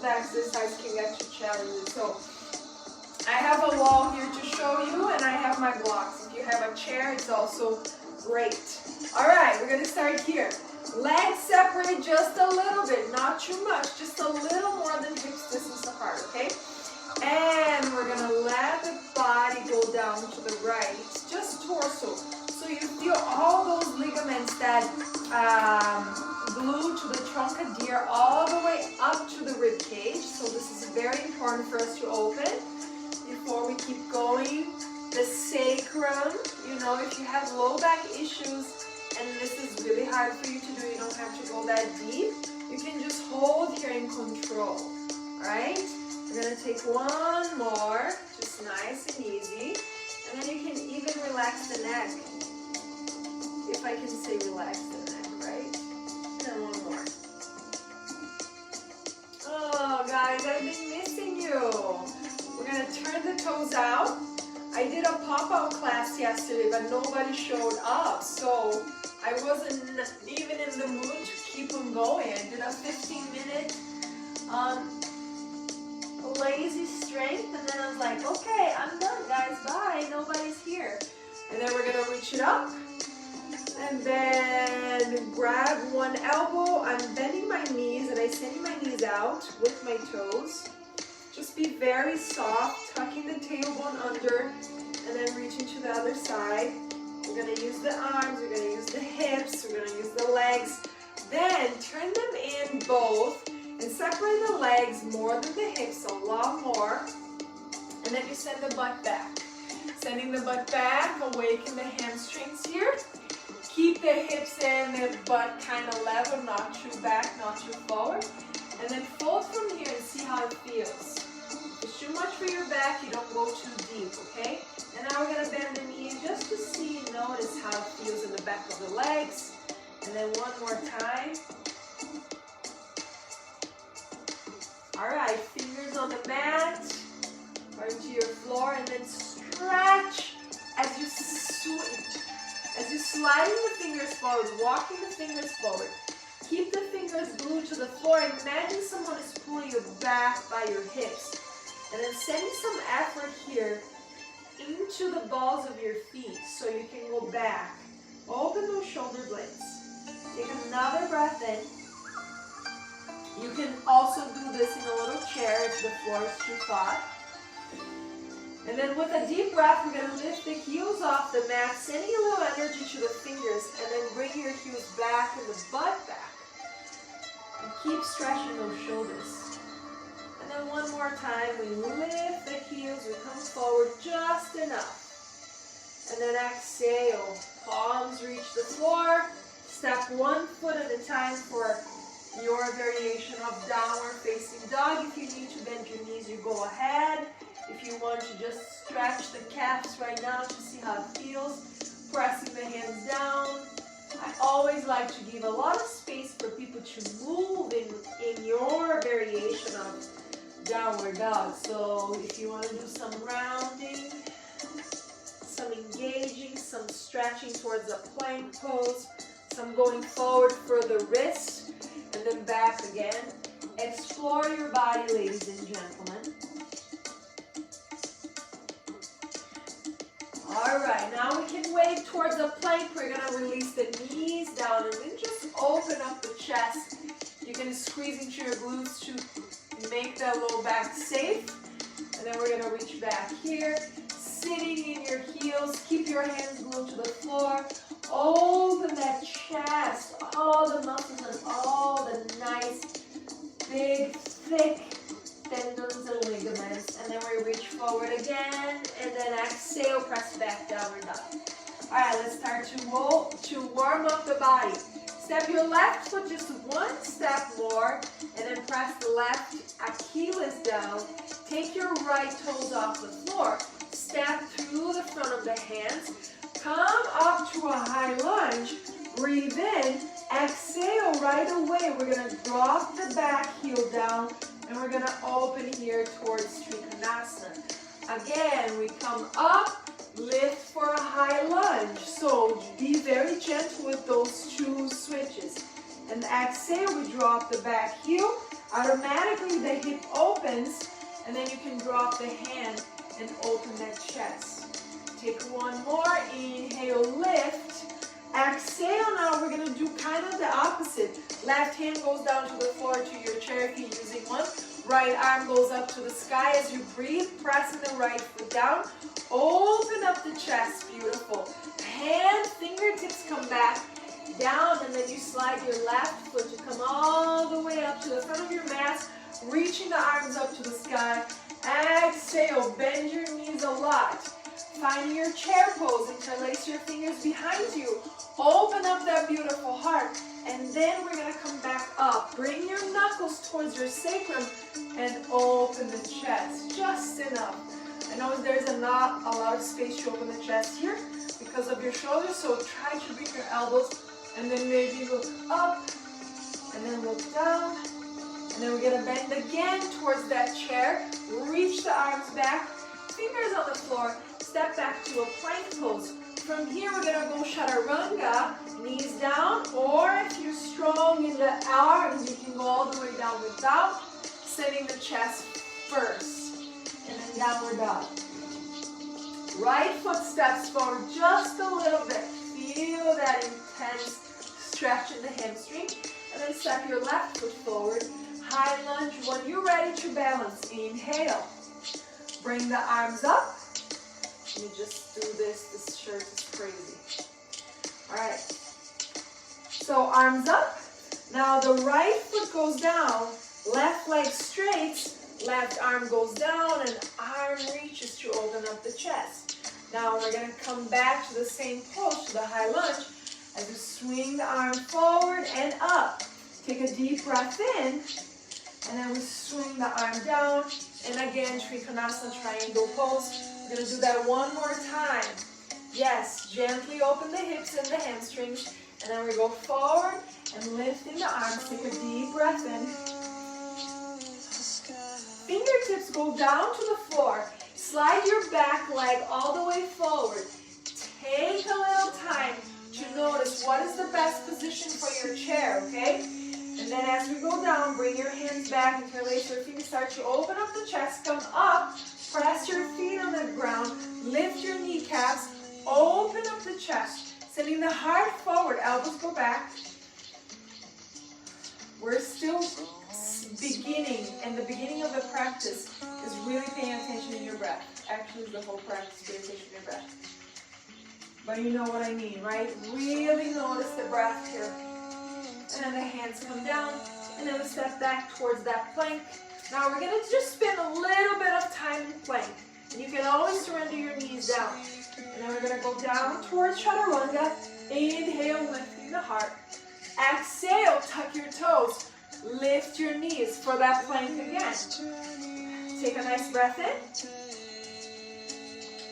exercise can get you challenging. So I have a wall here to show you, and I have my blocks. If you have a chair, it's also great. All right, we're gonna start here. Legs separate just a little bit, not too much, just a little more than hips distance apart, okay? And we're gonna let the body go down to the right, just torso. So you feel all those ligaments that glue to the truncadeer all the way up to the rib cage. So this is very important for us to open before we keep going. The sacrum, you know, if you have low back issues and this is really hard for you to do, you don't have to go that deep. You can just hold here in control, all right? We're gonna take one more, just nice and easy. And then you can even relax the neck. If I can say relax the neck, right? And one more. Oh, guys, I've been missing you. We're gonna turn the toes out. I did a pop-out class yesterday, but nobody showed up, so I wasn't even in the mood to keep on going. I did a 15-minute lazy strength, and then I was like, okay, I'm done, guys, bye, nobody's here. And then we're gonna reach it up, and then grab one elbow. I'm bending my knees, and I'm sending my knees out with my toes. Just be very soft, tucking the tailbone under, and then reaching to the other side. We're gonna use the arms, we're gonna use the hips, we're gonna use the legs. Then turn them in both and separate the legs more than the hips, a lot more. And then you send the butt back. Sending the butt back, awaken the hamstrings here. Keep the hips and the butt kind of level, not too back, not too forward. And then fold from here and see how it feels. If it's too much for your back, you don't go too deep, okay? And now we're gonna bend the knee just to see, notice how it feels in the back of the legs. And then one more time. All right, fingers on the mat, or into your floor, and then stretch as you sliding the fingers forward, walking the fingers forward. Keep the fingers glued to the floor. Imagine someone is pulling you back by your hips. And then sending some effort here into the balls of your feet so you can go back. Open those shoulder blades. Take another breath in. You can also do this in a little chair if the floor is too flat. And then with a deep breath, we're going to lift the heels off the mat, sending a little energy to the fingers, and then bring your heels back and the butt back. And keep stretching those shoulders. And then one more time, we lift the heels, we come forward just enough. And then exhale, palms reach the floor. Step one foot at a time for your variation of downward facing dog. If you need to bend your knees, you go ahead. If you want to just stretch the calves right now to see how it feels, pressing the hands down. I always like to give a lot of space for people to move in your variation of downward dog. So if you want to do some rounding, some engaging, some stretching towards a plank pose, some going forward for the wrist, and then back again. Explore your body, ladies and gentlemen. All right, now we can wave towards a plank. We're gonna release the knees down and then just open up the chest. You can squeeze into your glutes to make that low back safe. And then we're gonna reach back here. Sitting in your heels, keep your hands glued to the floor. Open that chest, all the muscles and all the nice, big, thick tendons and ligaments. And then we reach forward again, and then exhale, press back, downward dog. All right, let's start to warm up the body. Step your left foot just one step more, and then press the left Achilles down. Take your right toes off the floor. Step through the front of the hands. Come up to a high lunge. Breathe in. Exhale right away. We're going to drop the back heel down, and we're going to open here towards Trikonasana. Again, we come up, lift for a high lunge. So be very gentle with those two switches. And exhale, we drop the back heel. Automatically the hip opens, and then you can drop the hand and open that chest. Take one more, inhale, lift. Exhale, now we're gonna do kind of the opposite. Left hand goes down to the floor to your chair if you're using one. Right arm goes up to the sky as you breathe, pressing the right foot down. Open up the chest, beautiful. Hand, fingertips come back down, and then you slide your left foot to come all the way up to the front of your mat, reaching the arms up to the sky. Exhale, bend your knees a lot. Find your chair pose, interlace your fingers behind you. Open up that beautiful heart, and then we're gonna come back up. Bring your knuckles towards your sacrum and open the chest, just enough. I know there's not a lot of space to open the chest here because of your shoulders, so try to bring your elbows and then maybe look up and then look down. And then we're gonna bend again towards that chair. Reach the arms back, fingers on the floor, step back to a plank pose. From here, we're gonna go chaturanga, knees down, or if you're strong in the arms, you can go all the way down without sending the chest first. And then downward dog. Right foot steps forward just a little bit. Feel that intense stretch in the hamstring. And then step your left foot forward. High lunge when you're ready to balance. Inhale. Bring the arms up. You just do this. This shirt is crazy. All right. So arms up. Now the right foot goes down. Left leg straight. Left arm goes down and arm reaches to open up the chest. Now we're going to come back to the same pose, to the high lunge, as you swing the arm forward and up. Take a deep breath in, and then we swing the arm down, and again, Trikonasana, triangle pose. We're going to do that one more time. Yes, gently open the hips and the hamstrings, and then we go forward and lifting the arms. Take a deep breath in. Fingertips go down to the floor. Slide your back leg all the way forward. Take a little time to notice what is the best position for your chair, okay? And then as we go down, bring your hands back, interlace your fingers, start to open up the chest, come up, press your feet on the ground, lift your kneecaps, open up the chest, sending the heart forward, elbows go back. We're still beginning, and the beginning of the practice is really paying attention in your breath. Actually, the whole practice is paying attention in your breath. But you know what I mean, right? Really notice the breath here. And then the hands come down, and then we step back towards that plank. Now we're going to just spend a little bit of time in plank. And you can always surrender your knees down. And then we're going to go down towards chaturanga. Inhale, lifting the heart. Exhale, tuck your toes. Lift your knees for that plank again. Take a nice breath in.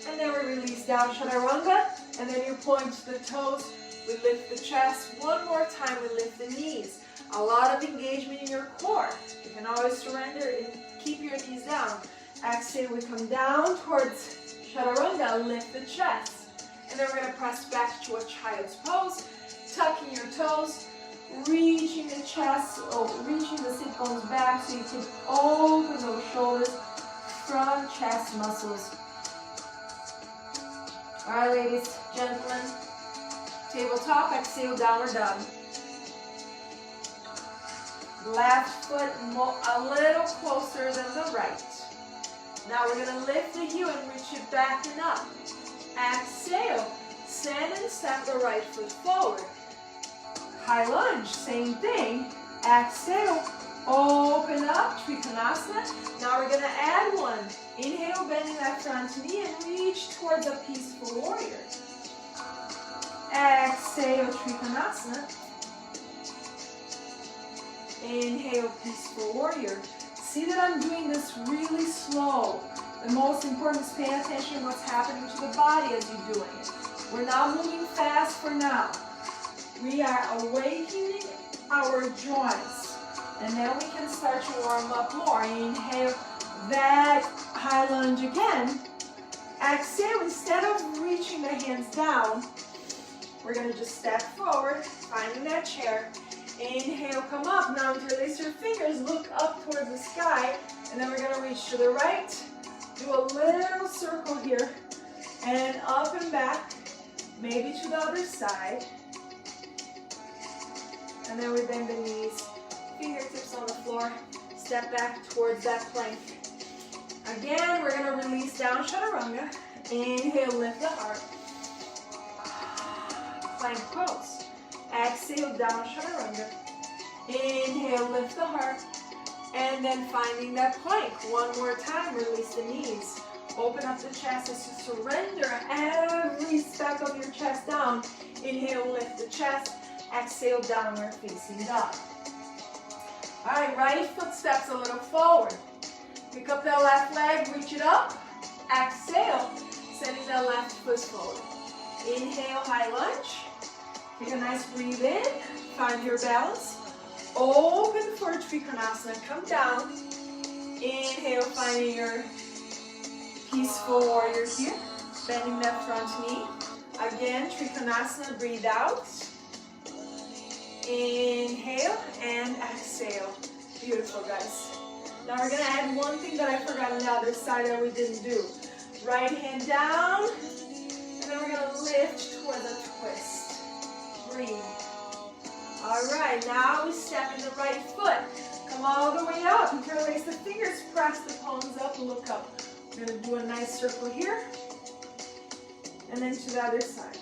And then we release down chaturanga. And then you point the toes. We lift the chest. One more time, we lift the knees. A lot of engagement in your core. You can always surrender and keep your knees down. Exhale, we come down towards chaturanga. Lift the chest. And then we're going to press back to a child's pose. Tucking your toes. Reaching the chest, reaching the sit bones back so you can open those shoulders, front chest muscles. All right, ladies, gentlemen, tabletop, exhale, downward dog. Left foot a little closer than the right. Now we're going to lift the heel and reach it back and up. Exhale, send and step the right foot forward. High lunge, same thing. Exhale, open up, Trikonasana. Now we're going to add one. Inhale, bending that front knee and reach towards a peaceful warrior. Exhale, Trikonasana. Inhale, peaceful warrior. See that I'm doing this really slow. The most important is pay attention to what's happening to the body as you're doing it. We're not moving fast for now. We are awakening our joints, and then we can start to warm up more. Inhale that high lunge again. Exhale, instead of reaching the hands down, we're going to just step forward, finding that chair. Inhale, come up. Now interlace your fingers, look up towards the sky, and then we're gonna reach to the right. Do a little circle here, and up and back, maybe to the other side. And then we bend the knees, fingertips on the floor, step back towards that plank. Again, we're gonna release down chaturanga. Inhale, lift the heart. Plank pose. Exhale, down chaturanga. Inhale, lift the heart. And then finding that plank. One more time, release the knees. Open up the chest as you surrender every speck of your chest down. Inhale, lift the chest. Exhale, downward facing dog. All right, right foot steps a little forward. Pick up that left leg, reach it up. Exhale, sending that left foot forward. Inhale, high lunge. Take a nice breathe in. Find your balance. Open for Trikonasana. Come down. Inhale, finding your peaceful warrior here. Bending that front knee. Again, Trikonasana. Breathe out. Inhale and exhale. Beautiful, guys. Now we're going to add one thing that I forgot on the other side that we didn't do. Right hand down, and then we're going to lift towards a twist. Breathe. All right, now we step in the right foot. Come all the way up. Interlace the fingers, press the palms up, look up. We're going to do a nice circle here, and then to the other side.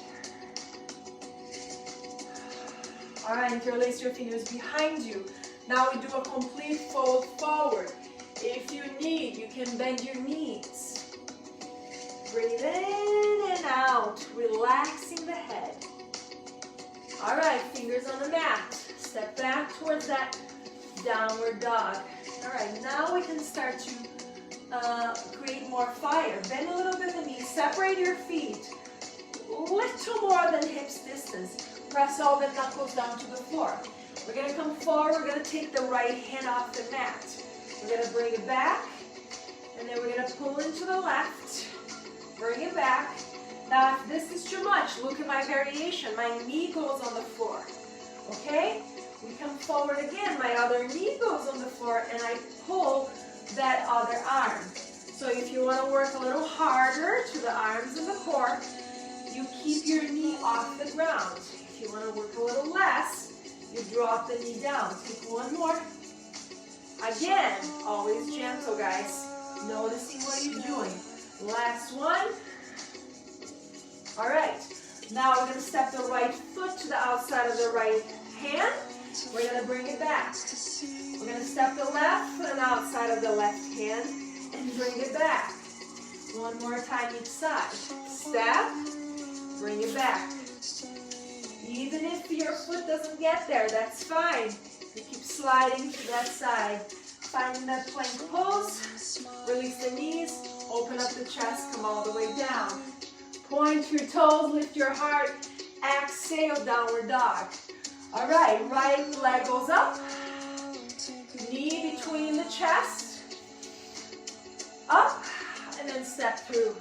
All right, interlace your fingers behind you. Now we do a complete fold forward. If you need, you can bend your knees. Breathe in and out, relaxing the head. All right, fingers on the mat. Step back towards that downward dog. All right, now we can start to create more fire. Bend a little bit the knees, separate your feet. Little more than hips distance. Press all the knuckles down to the floor. We're going to come forward. We're going to take the right hand off the mat. We're going to bring it back. And then we're going to pull into the left. Bring it back. Now, if this is too much, look at my variation. My knee goes on the floor. Okay? We come forward again. My other knee goes on the floor, and I pull that other arm. So if you want to work a little harder to the arms and the core, you keep your knee off the ground. If you want to work a little less, you drop the knee down. Take one more. Again, always gentle, guys. Noticing what you're doing. Last one. All right. Now we're going to step the right foot to the outside of the right hand. We're going to bring it back. We're going to step the left foot on the outside of the left hand and bring it back. One more time each side. Step. Bring it back. Even if your foot doesn't get there, that's fine. You keep sliding to that side. Finding that plank pose. Release the knees. Open up the chest. Come all the way down. Point your toes. Lift your heart. Exhale, downward dog. All right, right leg goes up. Knee between the chest. Up. And then step through.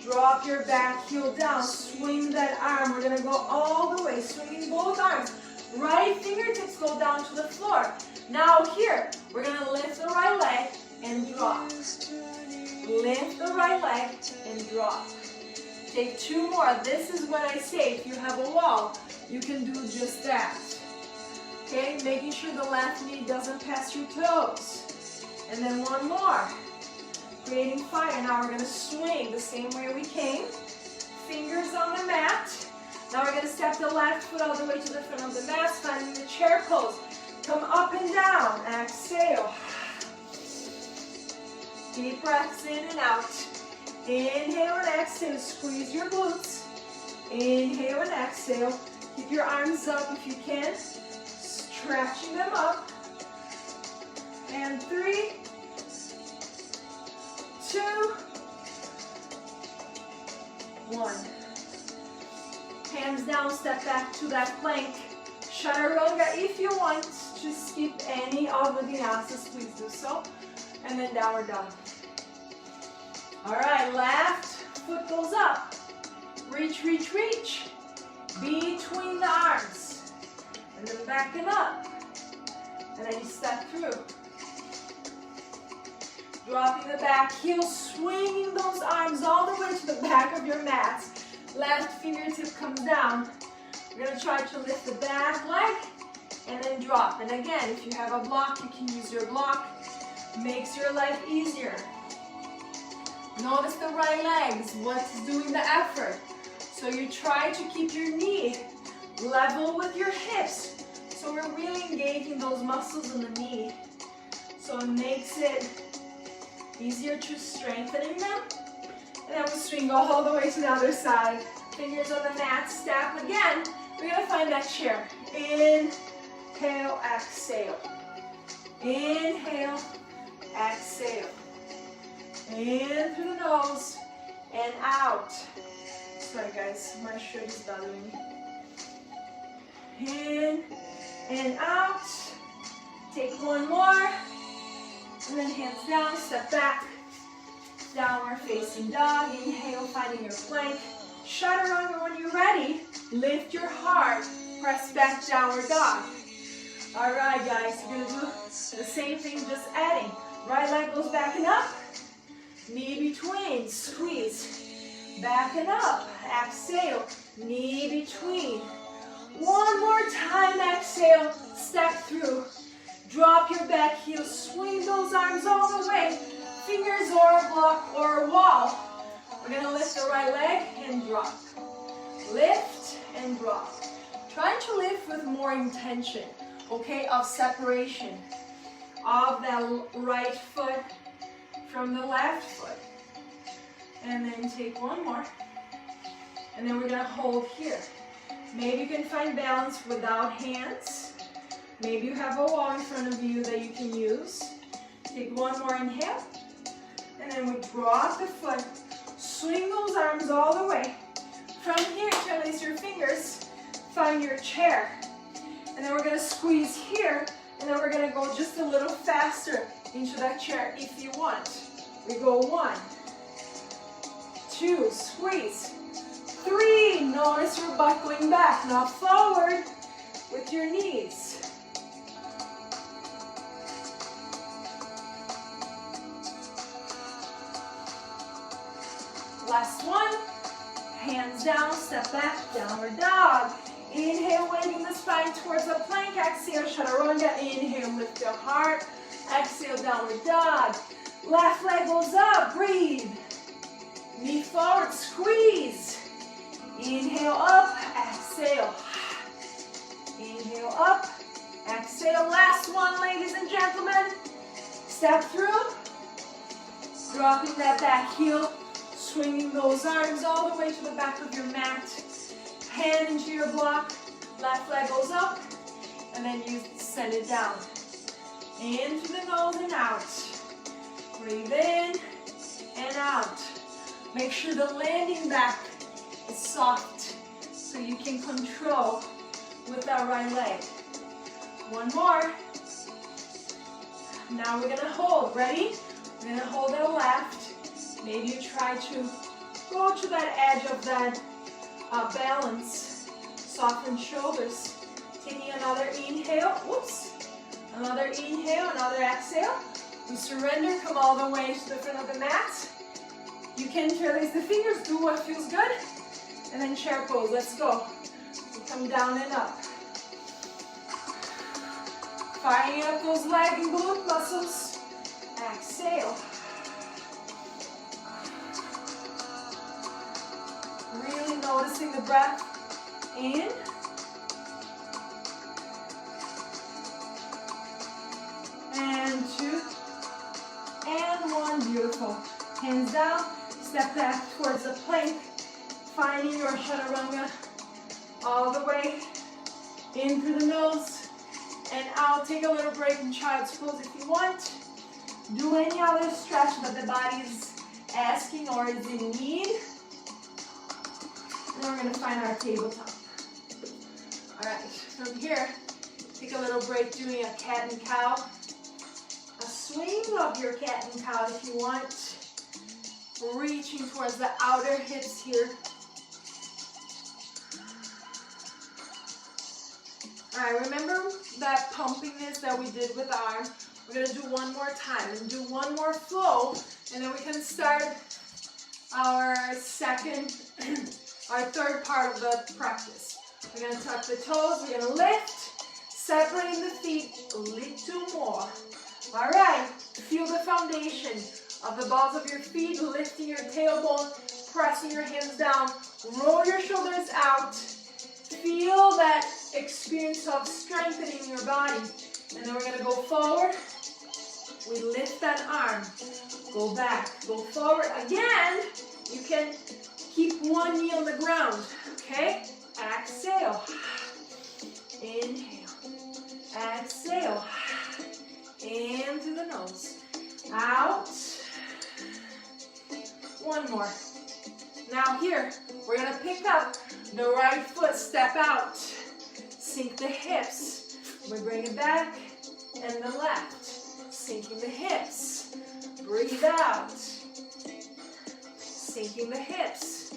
Drop your back heel down. Swing that arm. We're going to go all the way. Swinging both arms. Right fingertips go down to the floor. Now here, we're going to lift the right leg and drop. Lift the right leg and drop. Take two more. This is what I say. If you have a wall, you can do just that. Okay, making sure the left knee doesn't pass your toes. And then one more. Creating fire. Now we're going to swing the same way we came. Fingers on the mat. Now we're going to step the left foot all the way to the front of the mat, finding the chair pose. Come up and down. Exhale. Deep breaths in and out. Inhale and exhale. Squeeze your glutes. Inhale and exhale. Keep your arms up if you can. Stretching them up. And 3, 2, 1. Hands down, step back to that plank. Chaturanga, if you want to skip any of the vinyasas, please do so. And then downward dog. All right, left foot goes up. Reach, reach, reach. Between the arms. and then backing up. And then you step through. Dropping the back heel, swinging those arms all the way to the back of your mat. Left fingertip comes down. We're going to try to lift the back leg and then drop. And again, if you have a block, you can use your block. Makes your life easier. Notice the right leg is what's doing the effort. So you try to keep your knee level with your hips. So we're really engaging those muscles in the knee. So it makes it easier to strengthen them. And then we swing all the way to the other side. Fingers on the mat, step again. We're gonna find that chair. Inhale, exhale. Inhale, exhale. In through the nose and out. Sorry guys, my shirt is bothering me. In and out. Take one more. And then hands down, step back. Downward facing dog. Inhale, finding your plank. Chaturanga when you're ready. Lift your heart. Press back, downward dog. All right, guys, we're gonna do the same thing, just adding. Right leg goes back and up. Knee between, squeeze. Back and up. Exhale. Knee between. One more time. Exhale. Step through. Drop your back heel. Swing those arms all the way. Fingers or a block or a wall. We're going to lift the right leg and drop. Lift and drop. Try to lift with more intention, okay, of separation of that right foot from the left foot. And then take one more. And then we're going to hold here. Maybe you can find balance without hands. Maybe you have a wall in front of you that you can use. Take one more inhale. And then we drop the foot. Swing those arms all the way. From here, interlace your fingers. Find your chair. And then we're going to squeeze here. And then we're going to go just a little faster into that chair if you want. We go 1, 2, squeeze. 3, notice your butt going back, not forward with your knees. Last one. Hands down, step back, downward dog. Inhale, waving the spine towards the plank. Exhale, chaturanga. Inhale, lift your heart. Exhale, downward dog. Left leg goes up, breathe. Knee forward, squeeze. Inhale up, exhale. Inhale up, exhale. Last one, ladies and gentlemen. Step through. Dropping that back heel. Swinging those arms all the way to the back of your mat. Hand into your block. Left leg goes up. And then you send it down. In through the nose and out. Breathe in and out. Make sure the landing back is soft so you can control with that right leg. One more. Now we're going to hold. Ready? We're going to hold our left. Maybe you try to go to that edge of that balance. Soften shoulders. Taking another inhale. Whoops. Another inhale, another exhale. You surrender, come all the way to the front of the mat. You can interlace the fingers, do what feels good. And then chair pose, let's go. We come down and up. Firing up those leg and glute muscles. Exhale. Really noticing the breath in. And 2. And 1. Beautiful. Hands down. Step back towards the plank. Finding your chaturanga all the way in through the nose and out. Take a little break in child's pose if you want. Do any other stretch that the body is asking or is in need. And then we're going to find our tabletop. Alright, from here, take a little break doing a cat and cow. A swing of your cat and cow if you want. Reaching towards the outer hips here. Alright, remember that pumpingness that we did with the arm? We're going to do one more time and do one more flow, and then we can start our third part of the practice. We're going to tuck the toes, we're going to lift, separating the feet a little more. Alright, feel the foundation of the balls of your feet, lifting your tailbone, pressing your hands down, roll your shoulders out. Feel that experience of strengthening your body. And then we're going to go forward. We lift that arm. Go back. Go forward. Again, you can keep one knee on the ground. Okay? Exhale. Inhale. Exhale. In through the nose. Out. One more. Now here, we're going to pick up the right foot, step out, sink the hips. We bring it back, and the left, sinking the hips. Breathe out, sinking the hips.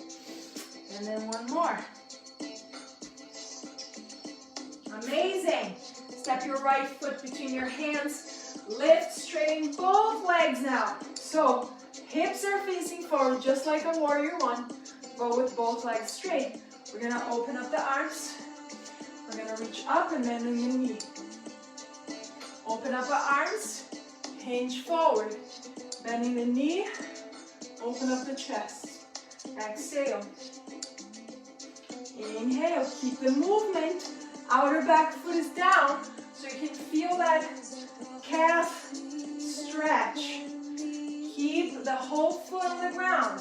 And then one more. Amazing. Step your right foot between your hands. Lift, straighten both legs now. So hips are facing forward just like a warrior one, but with both legs straight. We're going to open up the arms. We're going to reach up and bend the knee. Open up our arms. Hinge forward. Bending the knee. Open up the chest. Exhale. Inhale. Keep the movement. Outer back foot is down so you can feel that calf stretch. Keep the whole foot on the ground.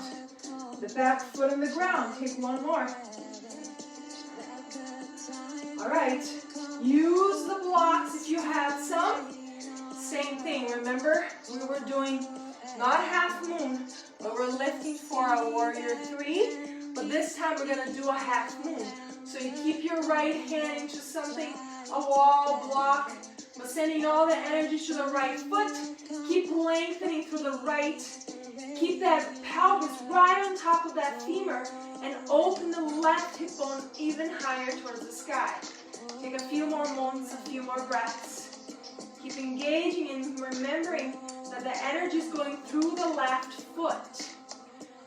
The back foot on the ground. Take one more. All right. Use the blocks if you have some. Same thing. Remember, we were doing not half moon, but we're lifting for our warrior 3. But this time we're going to do a half moon. So you keep your right hand into something, a wall, block, but sending all the energy to the right foot. Keep lengthening through the right. Keep that pelvis right on top of that femur and open the left hip bone even higher towards the sky. Take a few more moments, a few more breaths. Keep engaging and remembering that the energy is going through the left foot.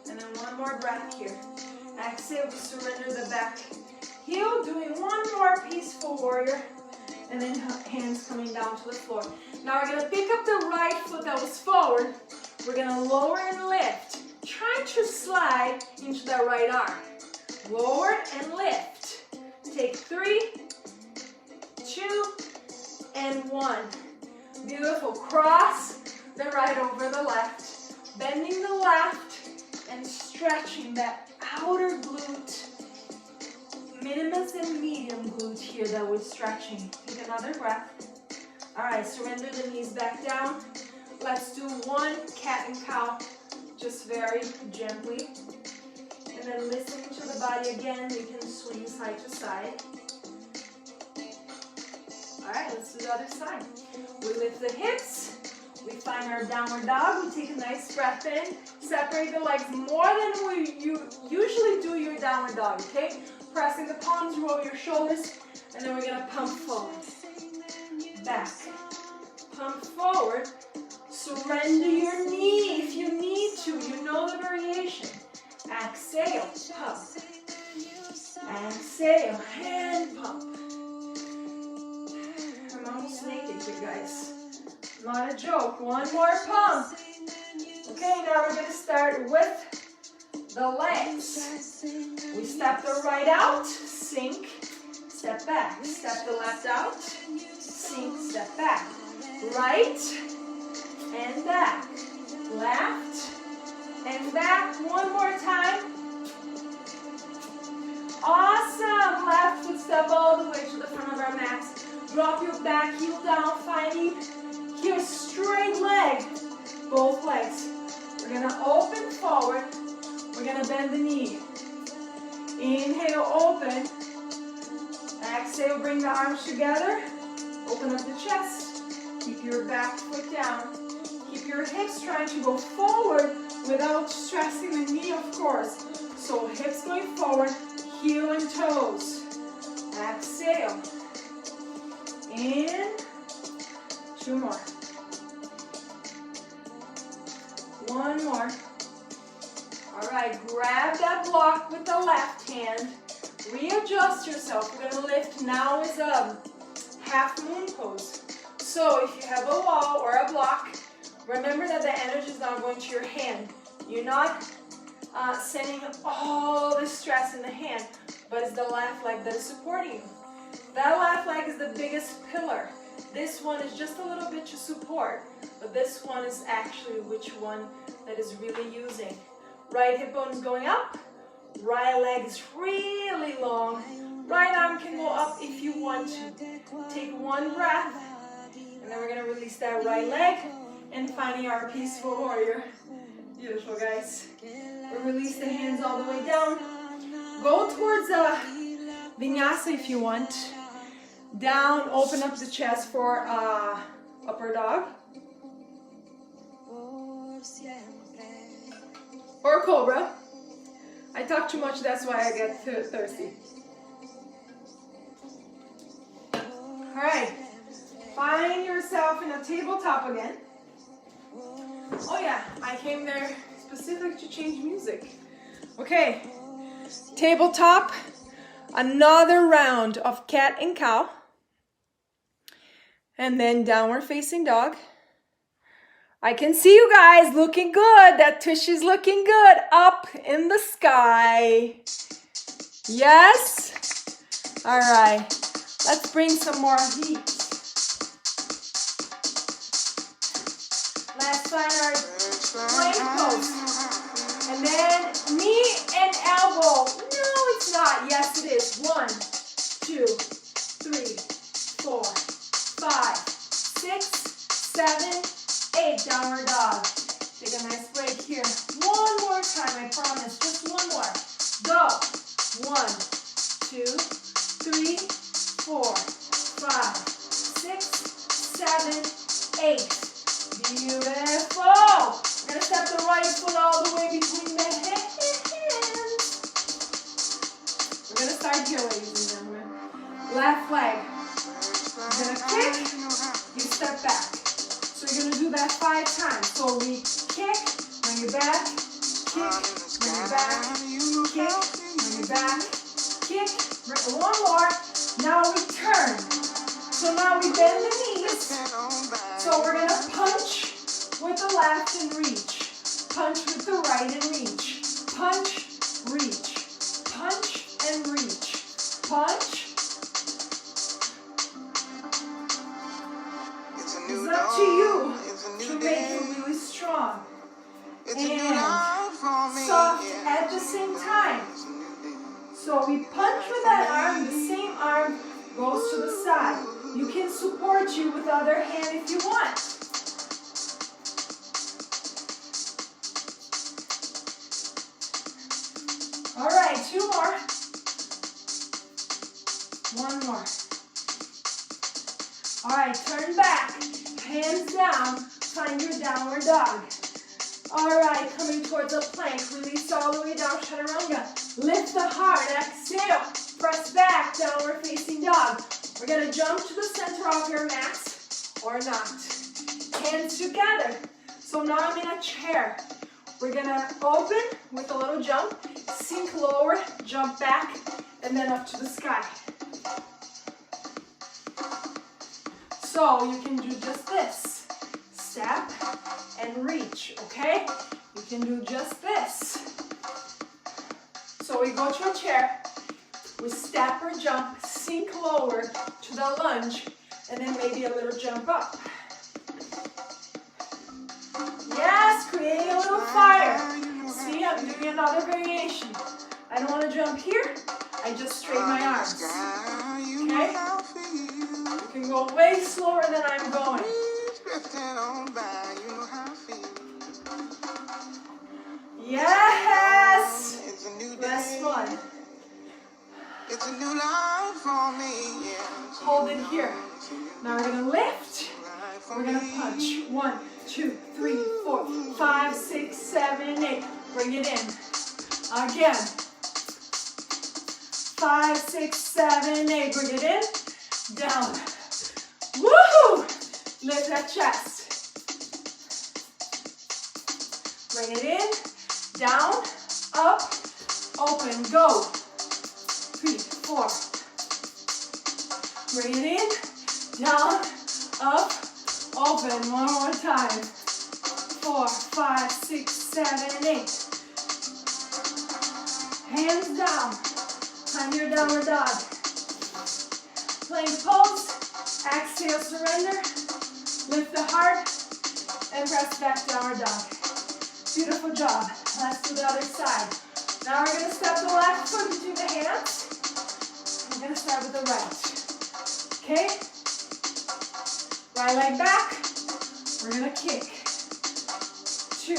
And then one more breath here. Exhale, we surrender the back heel. Doing one more peaceful warrior. And then hands coming down to the floor. Now we're going to pick up the right foot that was forward. We're going to lower and lift. Trying to slide into the right arm. Lower and lift. Take 3, 2, and 1. Beautiful. Cross the right over the left. Bending the left and stretching that outer glute. Minimus and medium glute here that we're stretching. Take another breath. All right, surrender the knees back down. Let's do one cat and cow, just very gently. And then listening to the body again, you can swing side to side. All right, let's do the other side. We lift the hips. We find our downward dog. We take a nice breath in. Separate the legs more than you usually do your downward dog, okay? Pressing the palms, roll your shoulders, and then we're going to pump forward. Back. Pump forward. Surrender your knee if you need to. You know the variation. Exhale, pump. Exhale, hand pump. I'm almost naked here, guys. Not a joke. One more pump. Okay, now we're going to start with the legs. We step the right out, sink, step back. Step the left out, sink, step back. Right and back. Left and back. One more time. Awesome. Left foot step all the way to the front of our mats. Drop your back heel down, finding your straight leg. Both legs. We're going to open forward. We're going to bend the knee. Inhale, open. Exhale, bring the arms together. Open up the chest. Keep your back foot down. Keep your hips trying to go forward without stressing the knee, of course. So hips going forward, heel and toes. Exhale. In. 2 more. 1 more. All right, grab that block with the left hand. Readjust yourself. We're gonna lift. Now is a half moon pose. So if you have a wall or a block, remember that the energy is not going to your hand. You're not sending all the stress in the hand, but it's the left leg that is supporting you. That left leg is the biggest pillar. This one is just a little bit to support, but this one is actually which one that is really using. Right hip bone is going up, right leg is really long, right arm can go up if you want to. Take 1 breath, and then we're going to release that right leg, and finding our peaceful warrior. Beautiful, guys. We'll release the hands all the way down. Go towards a vinyasa if you want. Down, open up the chest for upper dog. Or cobra. I talk too much, that's why I get thirsty. Alright, find yourself in a tabletop again. Oh yeah, I came there specifically to change music. Okay, tabletop, another round of cat and cow. And then downward facing dog. I can see you guys looking good. That tush is looking good. Up in the sky. Yes? All right. Let's bring some more heat. Let's find our plank pose. And then knee and elbow. No, it's not. Yes, it is. 1, 2, 3, 4, 5, 6, 7, 8. Downward dog. Take a nice break here. 1 more time, I promise. Just 1 more. Go. 1, 2, 3, 4, 5, 6, 7, 8. Beautiful. We're going to step the right foot all the way between the hands. We're going to start here, ladies and gentlemen. Left leg. You're going to kick, you step back. So you're going to do that 5 times. So we kick, bring it back, kick, bring it back, kick, bring it back, kick, bring it 1 more. Now we turn. So now we bend the knees. So we're going to punch with the left and reach. Punch with the right and reach. Punch, reach. Punch and reach. Punch. It's up to you to make it really strong and soft at the same time. So we punch with that arm, the same arm goes to the side. You can support you with the other hand if you want. All right, 2 more. 1 more. All right, turn back, hands down, find your downward dog. All right, coming towards a plank, release all the way down, chaturanga. Lift the heart, exhale, press back, downward facing dog. We're gonna jump to the center of your mat, or not. Hands together. So now I'm in a chair. We're gonna open with a little jump, sink lower, jump back, and then up to the sky. So you can do just this. Step and reach, okay? You can do just this. So we go to a chair, we step or jump, sink lower to the lunge, and then maybe a little jump up. Yes, creating a little fire. See, I'm doing another variation. I don't want to jump here, I just straighten my arms. Okay? You can go way slower than I'm going. Yes! Last one. It's a new life for me. Hold it here. Now we're going to lift. We're going to punch. 1, 2, 3, 4, 5, 6, 7, 8. Bring it in. Again. 5, 6, 7, 8. Bring it in. Down. Woohoo! Lift that chest. Bring it in, down, up, open, go. 3, 4. Bring it in, down, up, open. One more time. 4, 5, 6, 7, 8. Hands down. Find your downward dog. Plank pose. Exhale, surrender. Lift the heart and press back downward dog. Beautiful job. Let's do the other side. Now we're going to step the left foot between the hands. We're going to start with the right. Okay? Right leg back. We're going to kick. 2,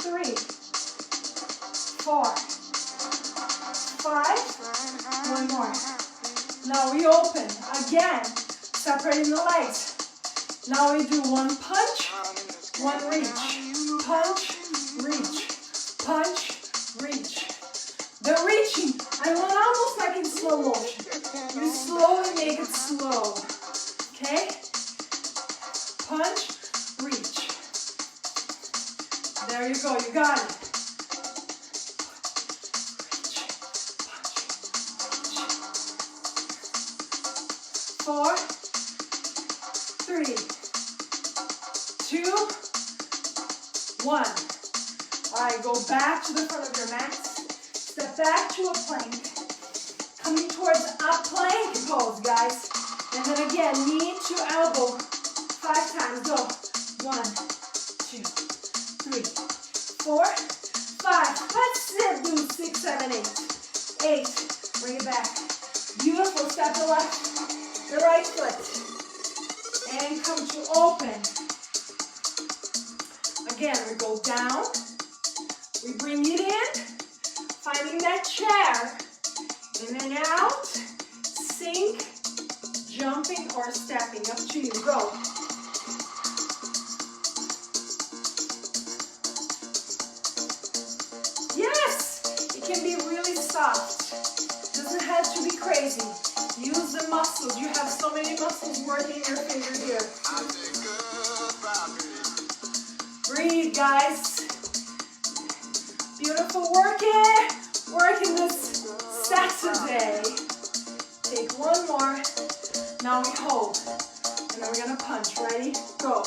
3, 4, 5. One more. Now we open. Again, separating the legs. Now we do one punch, one reach. Punch, reach. Punch, reach. The reaching, I want almost like in slow motion. You slowly make it slow. Okay? Punch, reach. There you go, you got it. 4, 3, 2, 1. All right, go back to the front of your mat. Step back to a plank. Coming towards a plank pose, guys. And then again, knee to elbow. 5 times, go. 1, 2, 3, 4, 5. Let's do 6, 7, 8. 8. Bring it back. Beautiful. Step the left. The right foot, and come to open. Again, we go down, we bring it in, finding that chair, in and out, sink, jumping or stepping, up to you, go. Yes, it can be really soft, doesn't have to be crazy. Use the muscles. You have so many muscles working in your finger here. Breathe, guys. Beautiful working. Working this Saturday. Take one more. Now we hold. And then we're going to punch. Ready? Go.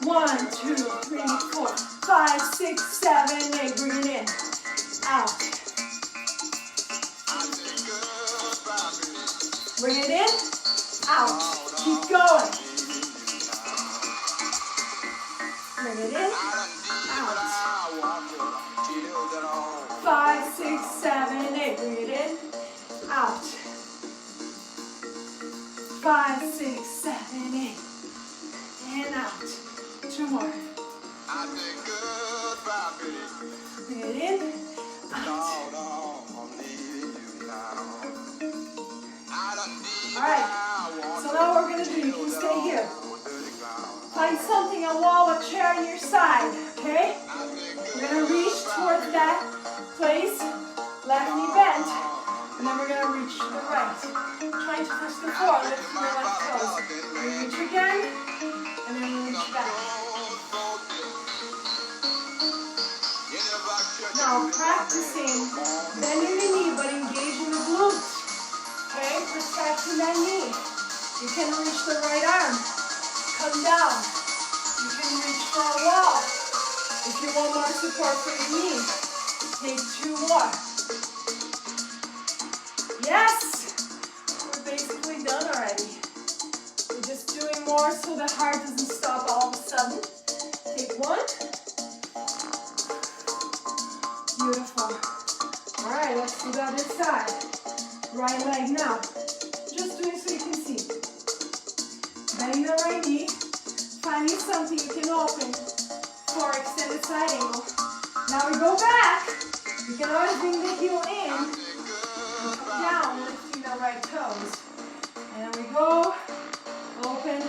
1, 2, 3, 4, 5, 6, 7, 8. Bring it in. Out. Bring it in, out, keep going. Bring it in, out. 5, 6, 7, 8. Bring it in, out. 5, 6, 7, 8. And out. 2 more. Bring it in, out. Alright, so now what we're going to do, you can stay here. Find something, a wall, a chair on your side, okay? We're going to reach towards that place, left knee bent, and then we're going to reach to the right. Trying to touch the floor, lift your left toes. We reach again, and then we reach back. Now practicing bending the knee, but engaging the glutes. Okay, protecting that knee. You can reach the right arm. Come down. You can reach for a wall. If you want more support for your knee, take 2 more. Yes! We're basically done already. We're just doing more so the heart doesn't stop all of a sudden. Take 1. Beautiful. Alright, let's do the other side. Right leg now. Just doing so you can see. Bending the right knee. Finding something you can open for extended side angle. Now we go back. You can always bring the heel in. And come down, lifting the right toes. And then we go. Open.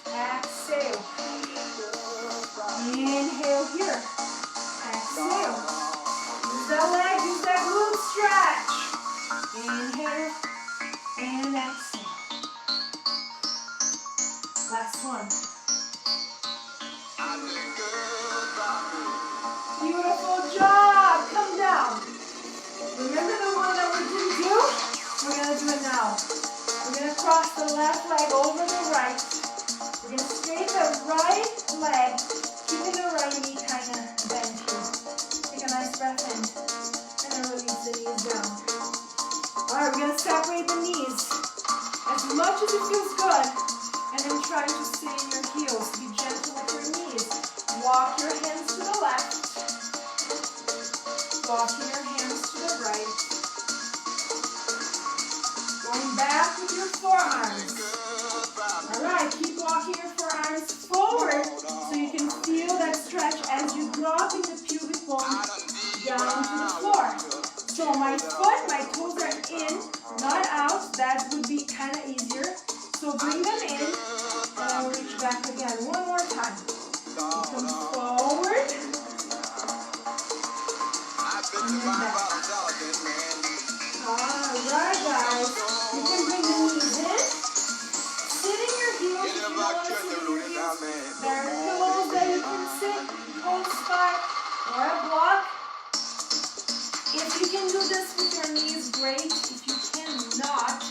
Exhale. Inhale here. Exhale. Use that leg, use that glute stretch. Inhale and exhale. Beautiful job. Come down. Remember the one that we didn't do? We're going to do it now. We're going to cross the left leg over the right. We're going to straighten the right leg, keeping the right knee kind of bent here. Take a nice breath in, and then release the knees down. All right, we're going to separate the knees as much as it feels good, and then try to stay in your heels. Be gentle with your knees. Walk your hands to the left. Walking your hands to the right. Going back with your forearms. Alright, keep walking your forearms forward so you can feel that stretch as you drop in the pubic bone down to the floor. So my foot, my toes are in, not out. That would be kind of easier. So bring them in and I'll reach back again. One more time. Come forward. And then back. Alright guys, you can bring the knees in. Sit in your heels if you don't want to sit in your heels. There are pillows that you can sit close by or a block. If you can do this with your knees, great. If you cannot,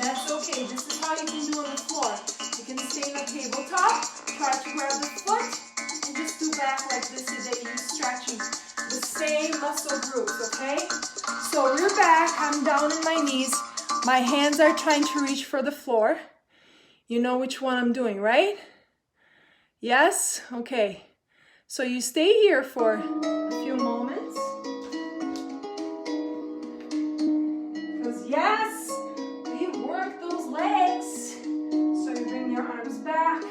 that's okay. This is how you can do on the floor. You can stay in a tabletop, try to grab the foot, and just do back like this so that you're stretching the same muscle groups, okay? So we're back. I'm down on my knees. My hands are trying to reach for the floor. You know which one I'm doing, right? Yes? Okay. So you stay here for a few moments. Because yes, we work those legs. So you bring your arms back.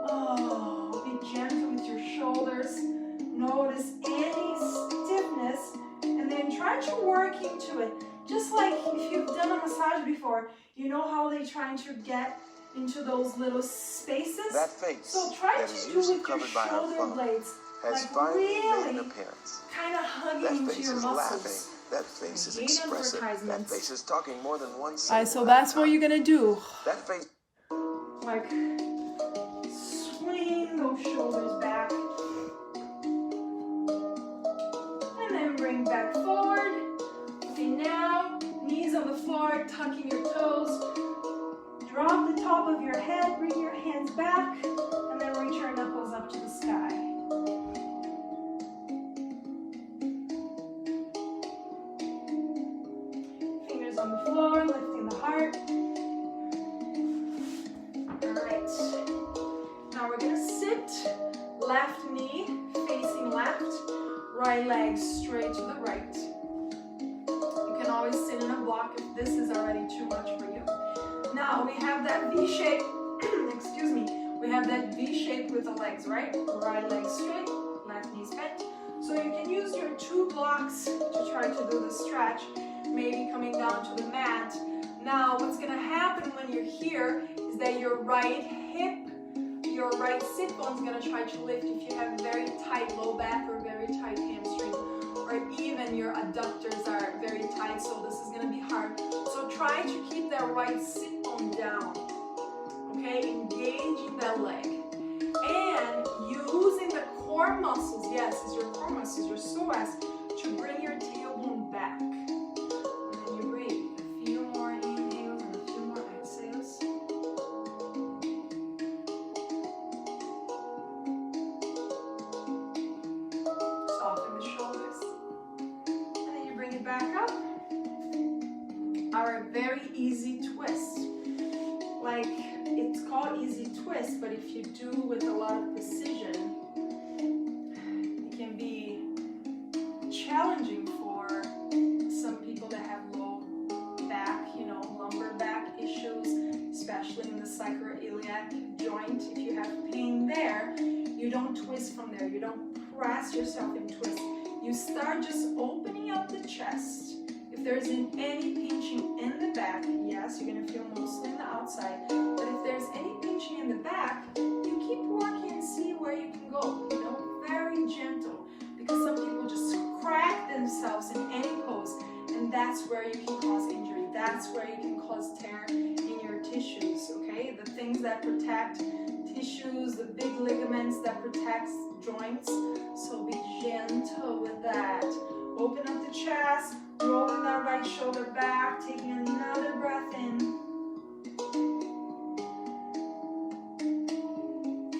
Oh, be gentle with your shoulders. Notice any stiffness. And then try to work into it. Just like if you've done a massage before, you know how they're trying to get into those little spaces? That face so try that to is do usually with your covered by our shoulder phone blades. has Like finally made an really appearance. kind of hugging That into face your is muscles. laughing. That face is Hate expressive. That advertisements. face is talking more than one Alright, syllable so at a that's what time. you're gonna do. That face. Like swing those shoulders back. And then bring back forward. Okay, now knees on the floor, tucking your toes. Drop the top of your head, bring your hands back, and then reach your knuckles up to the sky. Fingers on the floor, lifting the heart. Alright. Now we're gonna sit, left knee facing left, right leg straight to the right. You can always sit in a block if this is already too much for you. Now we have that V shape, excuse me, we have that V shape with the legs, right? Right leg straight, left knees bent. So you can use your two blocks to try to do the stretch, maybe coming down to the mat. Now what's gonna happen when you're here is that your right hip, your right sit bone is gonna try to lift if you have very tight low back or very tight hamstring, or even your adductors are very tight, so this is gonna be hard. So try to keep that right sit bone down, okay? Engaging that leg. And using the core muscles, yes, it's your core muscles, your psoas, to bring your tailbone back. And then you breathe. A few more inhales and a few more exhales. Soften the shoulders. And then you bring it back up. Our very easy twist. Like, it's called easy twist, but if you do with a lot of precision, it can be challenging for some people that have low back, you know, lumbar back issues, especially in the sacroiliac joint. If you have pain there, you don't twist from there. You don't press yourself and twist. You start just opening up the chest. If there's any pinching in the back, yes, you're going to feel mostly on the outside. But if there's any pinching in the back, you keep working and see where you can go. You know, very gentle. Because some people just crack themselves in any pose. And that's where you can cause injury. That's where you can cause tear in your tissues, okay? The things that protect tissue choose the big ligaments that protects joints, so be gentle with that. Open up the chest, rolling that right shoulder back, taking another breath in.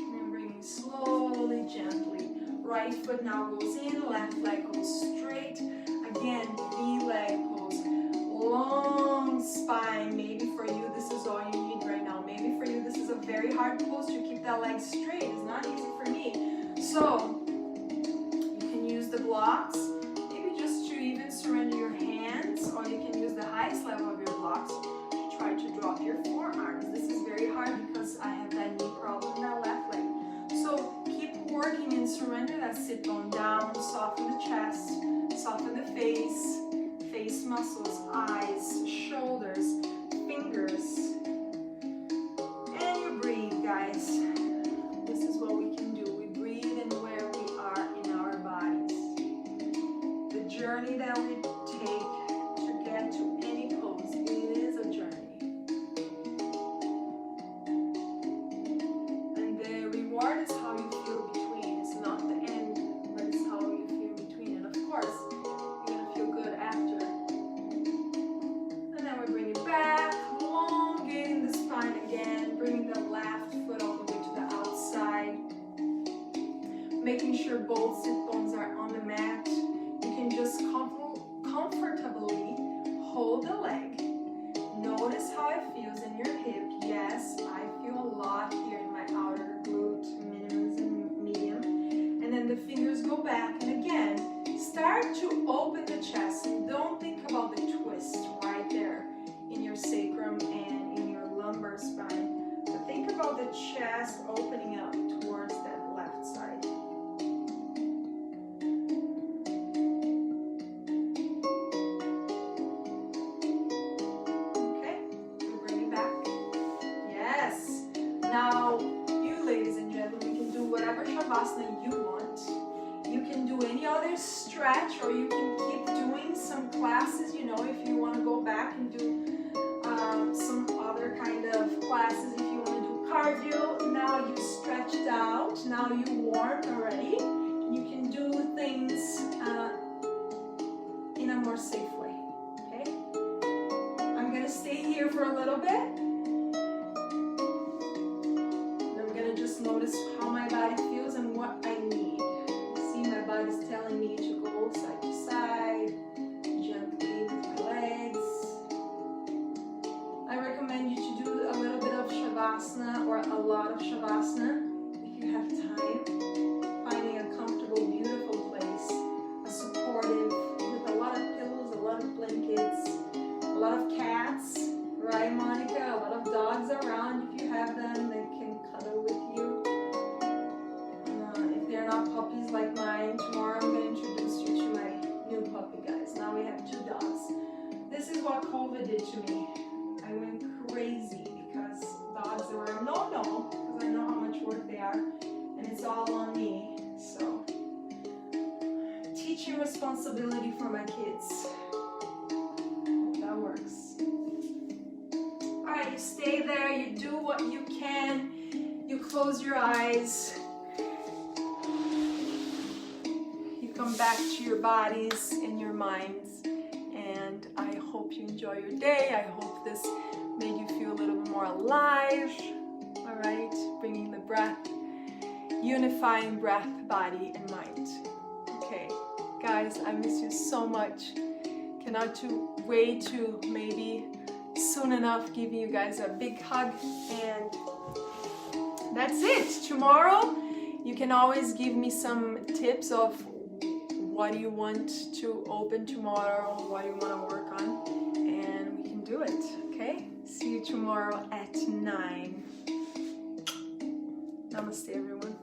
And bringing slowly, gently. Right foot now goes in, left leg goes straight. Again, V-leg pose. Long spine. Maybe for you this is all you need right now. Maybe for you this is a very hard pose to keep that leg straight. It's not easy for me. So, you can use the blocks. Even surrender your hands, or you can use the highest level of your blocks to try to drop your forearms. This is very hard because I have that knee problem in that left leg. So keep working and surrender that sit bone down, soften the chest, soften the face muscles, eyes, shoulders, fingers, and you breathe, guys. This is what we can do. We breathe in where we are in our bodies. The journey that we take to get to any pose is a journey. And the reward is how you feel between. It's not the end, but it's how you feel between. And of course, you're going to feel good after. And then we bring it back, elongating the spine again, bringing the left foot all the way to the outside. Making sure both sit bones are on the mat. You can just comfortably hold the leg. Notice how it feels in your hip. Yes, I feel a lot here in my outer glute, minimus and medium. And then the fingers go back. And again, start to open the chest. And don't think about the twist right there in your sacrum and in your lumbar spine. But think about the chest opening up towards that left side. Now, you ladies and gentlemen, you can do whatever shavasana you want. You can do any other stretch, or you can keep doing some classes, you know, if you want to go back and do some other kind of classes. If you want to do cardio, now you stretched out, now you warm already. You can do things in a more safe way, okay? I'm going to stay here for a little bit. Just notice how my body feels and what I need. See, my body's telling me to go side to side, gently with my legs. I recommend you to do a little bit of shavasana or a lot of shavasana if you have time. Finding a comfortable, beautiful place, a supportive, with a lot of pillows, a lot of blankets, a lot of cats, right, Monica? A lot of dogs around. If you have them, they can cuddle with you. If they're not puppies like mine, tomorrow I'm going to introduce you to my new puppy, guys. Now we have 2 dogs. This is what COVID did to me. I went crazy because dogs were a no-no, because I know how much work they are, and it's all on me. So, teaching responsibility for my kids. Hope that works. Alright, you stay there, you do what you can, you close your eyes, you come back to your bodies and your minds, and I hope you enjoy your day. I hope this made you feel a little bit more alive. Alright, bringing the breath, unifying breath, body, and mind. Okay, guys, I miss you so much. Cannot wait to maybe soon enough giving you guys a big hug, and that's it. Tomorrow you can always give me some tips of what do you want to open tomorrow, what do you want to work on, and we can do it. Okay, see you tomorrow at 9. Namaste, everyone.